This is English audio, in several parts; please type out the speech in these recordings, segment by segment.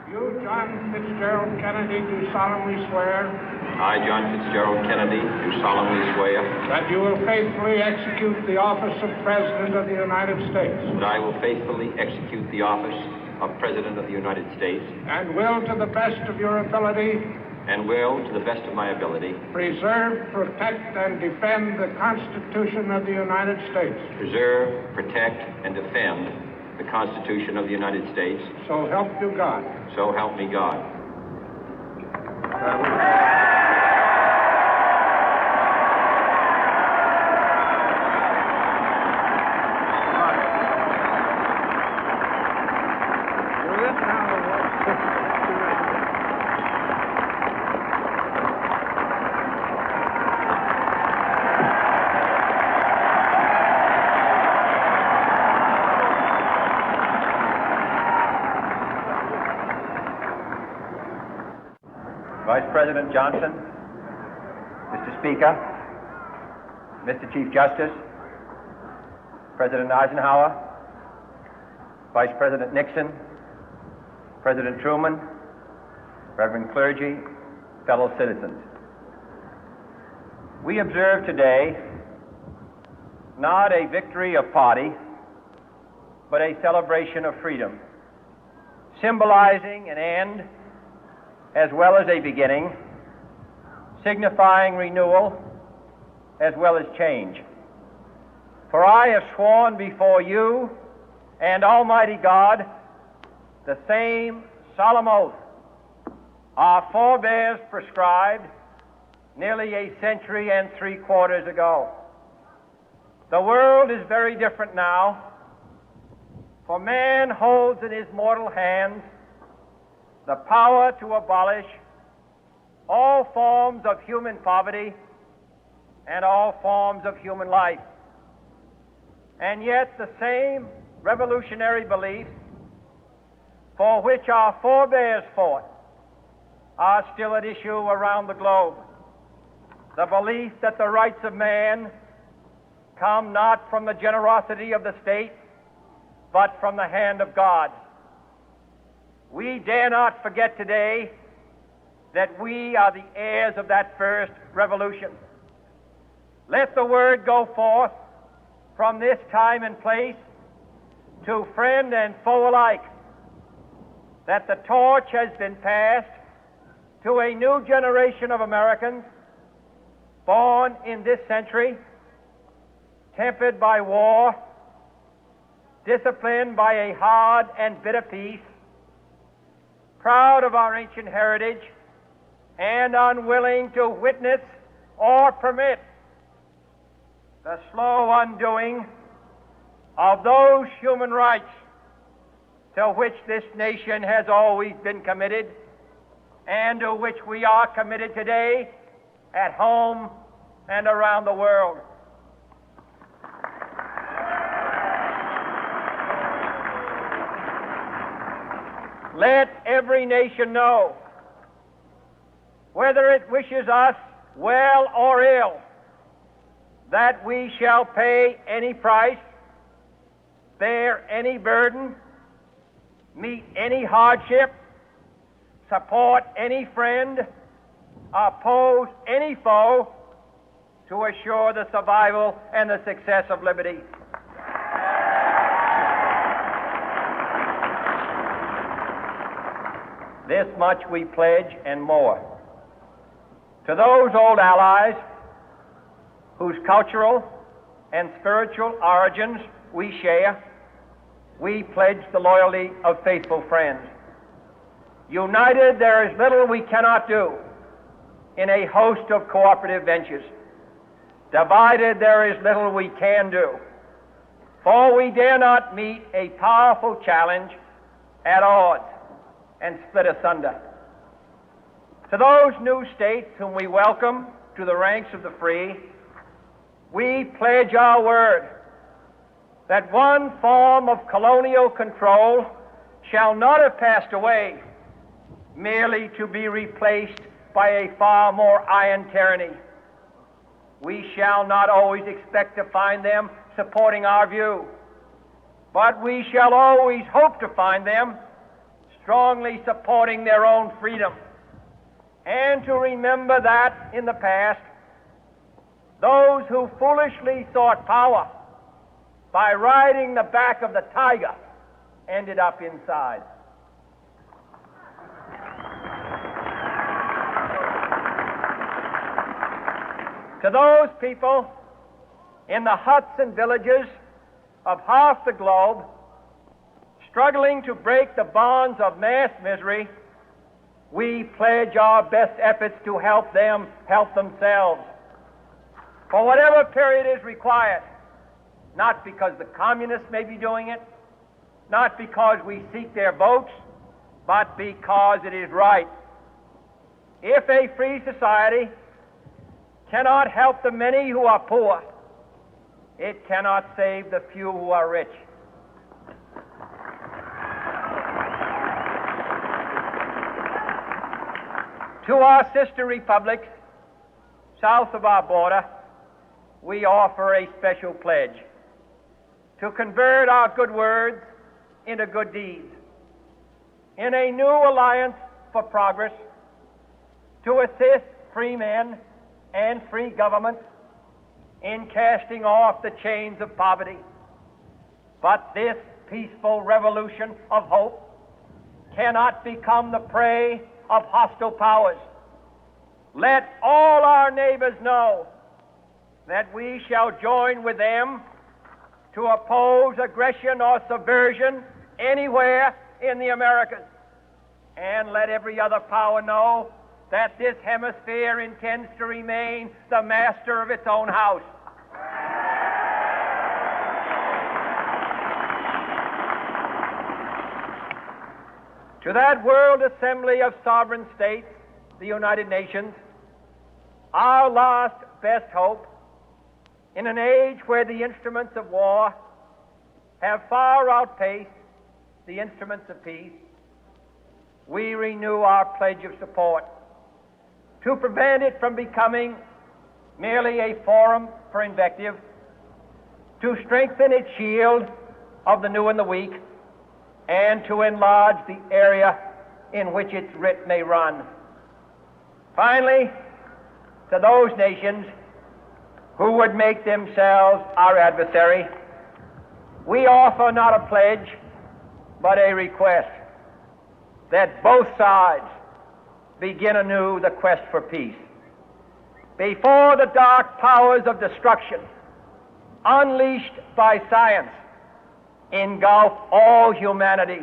You, John Fitzgerald Kennedy, do solemnly swear. I, John Fitzgerald Kennedy, do solemnly swear. That you will faithfully execute the office of President of the United States. That I will faithfully execute the office of President of the United States. And will, to the best of your ability. And will, to the best of my ability. Preserve, protect, and defend the Constitution of the United States. Preserve, protect, and defend the Constitution of the United States. So help you God. So help me God. Vice President Johnson, Mr. Speaker, Mr. Chief Justice, President Eisenhower, Vice President Nixon, President Truman, Reverend clergy, fellow citizens. We observe today not a victory of party, but a celebration of freedom, symbolizing an end as well as a beginning, signifying renewal as well as change. For I have sworn before you and Almighty God the same solemn oath our forebears prescribed nearly a century and 3/4 ago. The world is very different now, for man holds in his mortal hands the power to abolish all forms of human poverty and all forms of human life. And yet the same revolutionary beliefs for which our forebears fought are still at issue around the globe. The belief that the rights of man come not from the generosity of the state, but from the hand of God. We dare not forget today that we are the heirs of that first revolution. Let the word go forth from this time and place to friend and foe alike that the torch has been passed to a new generation of Americans born in this century, tempered by war, disciplined by a hard and bitter peace, proud of our ancient heritage, and unwilling to witness or permit the slow undoing of those human rights to which this nation has always been committed and to which we are committed today at home and around the world. Let every nation know, whether it wishes us well or ill, that we shall pay any price, bear any burden, meet any hardship, support any friend, oppose any foe to assure the survival and the success of liberty. This much we pledge and more. To those old allies whose cultural and spiritual origins we share, we pledge the loyalty of faithful friends. United, there is little we cannot do in a host of cooperative ventures. Divided, there is little we can do, for we dare not meet a powerful challenge at odds and split asunder. To those new states whom we welcome to the ranks of the free, we pledge our word that one form of colonial control shall not have passed away, merely to be replaced by a far more iron tyranny. We shall not always expect to find them supporting our view, but we shall always hope to find them strongly supporting their own freedom, and to remember that in the past, those who foolishly sought power by riding the back of the tiger ended up inside. To those people in the huts and villages of half the globe struggling to break the bonds of mass misery, we pledge our best efforts to help them help themselves for whatever period is required, not because the communists may be doing it, not because we seek their votes, but because it is right. If a free society cannot help the many who are poor, it cannot save the few who are rich. To our sister republics south of our border, we offer a special pledge to convert our good words into good deeds, in a new alliance for progress, to assist free men and free governments in casting off the chains of poverty. But this peaceful revolution of hope cannot become the prey of hostile powers. Let all our neighbors know that we shall join with them to oppose aggression or subversion anywhere in the Americas. And let every other power know that this hemisphere intends to remain the master of its own house. To that World Assembly of Sovereign States, the United Nations, our last best hope, in an age where the instruments of war have far outpaced the instruments of peace, we renew our pledge of support to prevent it from becoming merely a forum for invective, to strengthen its shield of the new and the weak, and to enlarge the area in which its writ may run. Finally, to those nations who would make themselves our adversary, we offer not a pledge, but a request that both sides begin anew the quest for peace. Before the dark powers of destruction, unleashed by science, engulf all humanity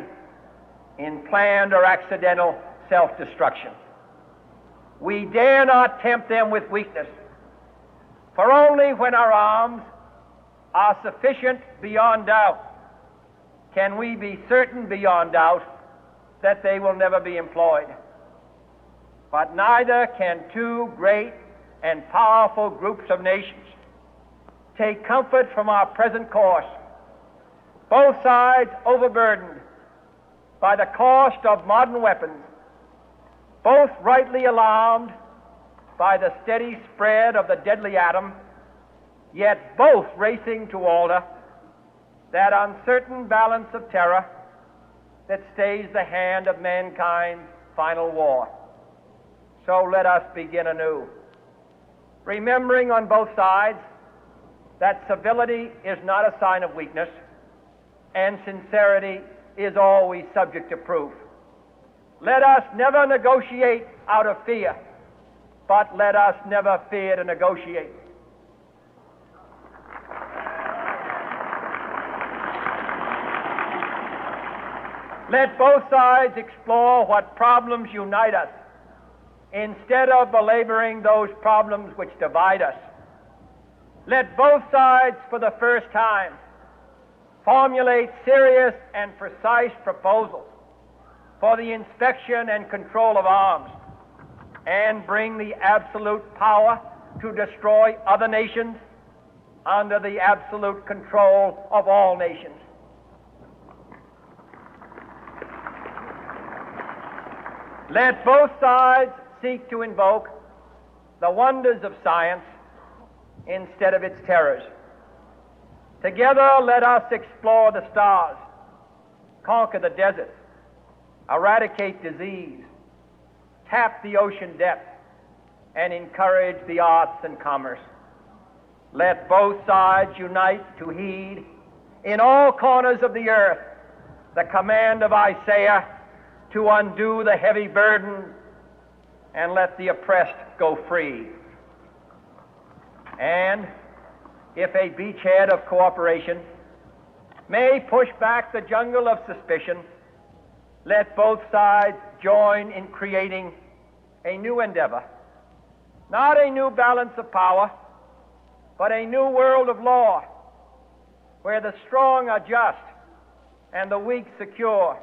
in planned or accidental self-destruction, we dare not tempt them with weakness, for only when our arms are sufficient beyond doubt can we be certain beyond doubt that they will never be employed. But neither can two great and powerful groups of nations take comfort from our present course, both sides overburdened by the cost of modern weapons, both rightly alarmed by the steady spread of the deadly atom, yet both racing to alter that uncertain balance of terror that stays the hand of mankind's final war. So let us begin anew, remembering on both sides that civility is not a sign of weakness, and sincerity is always subject to proof. Let us never negotiate out of fear, but let us never fear to negotiate. Let both sides explore what problems unite us, instead of belaboring those problems which divide us. Let both sides, for the first time, formulate serious and precise proposals for the inspection and control of arms, and bring the absolute power to destroy other nations under the absolute control of all nations. Let both sides seek to invoke the wonders of science instead of its terrors. Together, let us explore the stars, conquer the deserts, eradicate disease, tap the ocean depth, and encourage the arts and commerce. Let both sides unite to heed in all corners of the earth the command of Isaiah to undo the heavy burden and let the oppressed go free. And if a beachhead of cooperation may push back the jungle of suspicion, let both sides join in creating a new endeavor, not a new balance of power, but a new world of law, where the strong are just and the weak secure,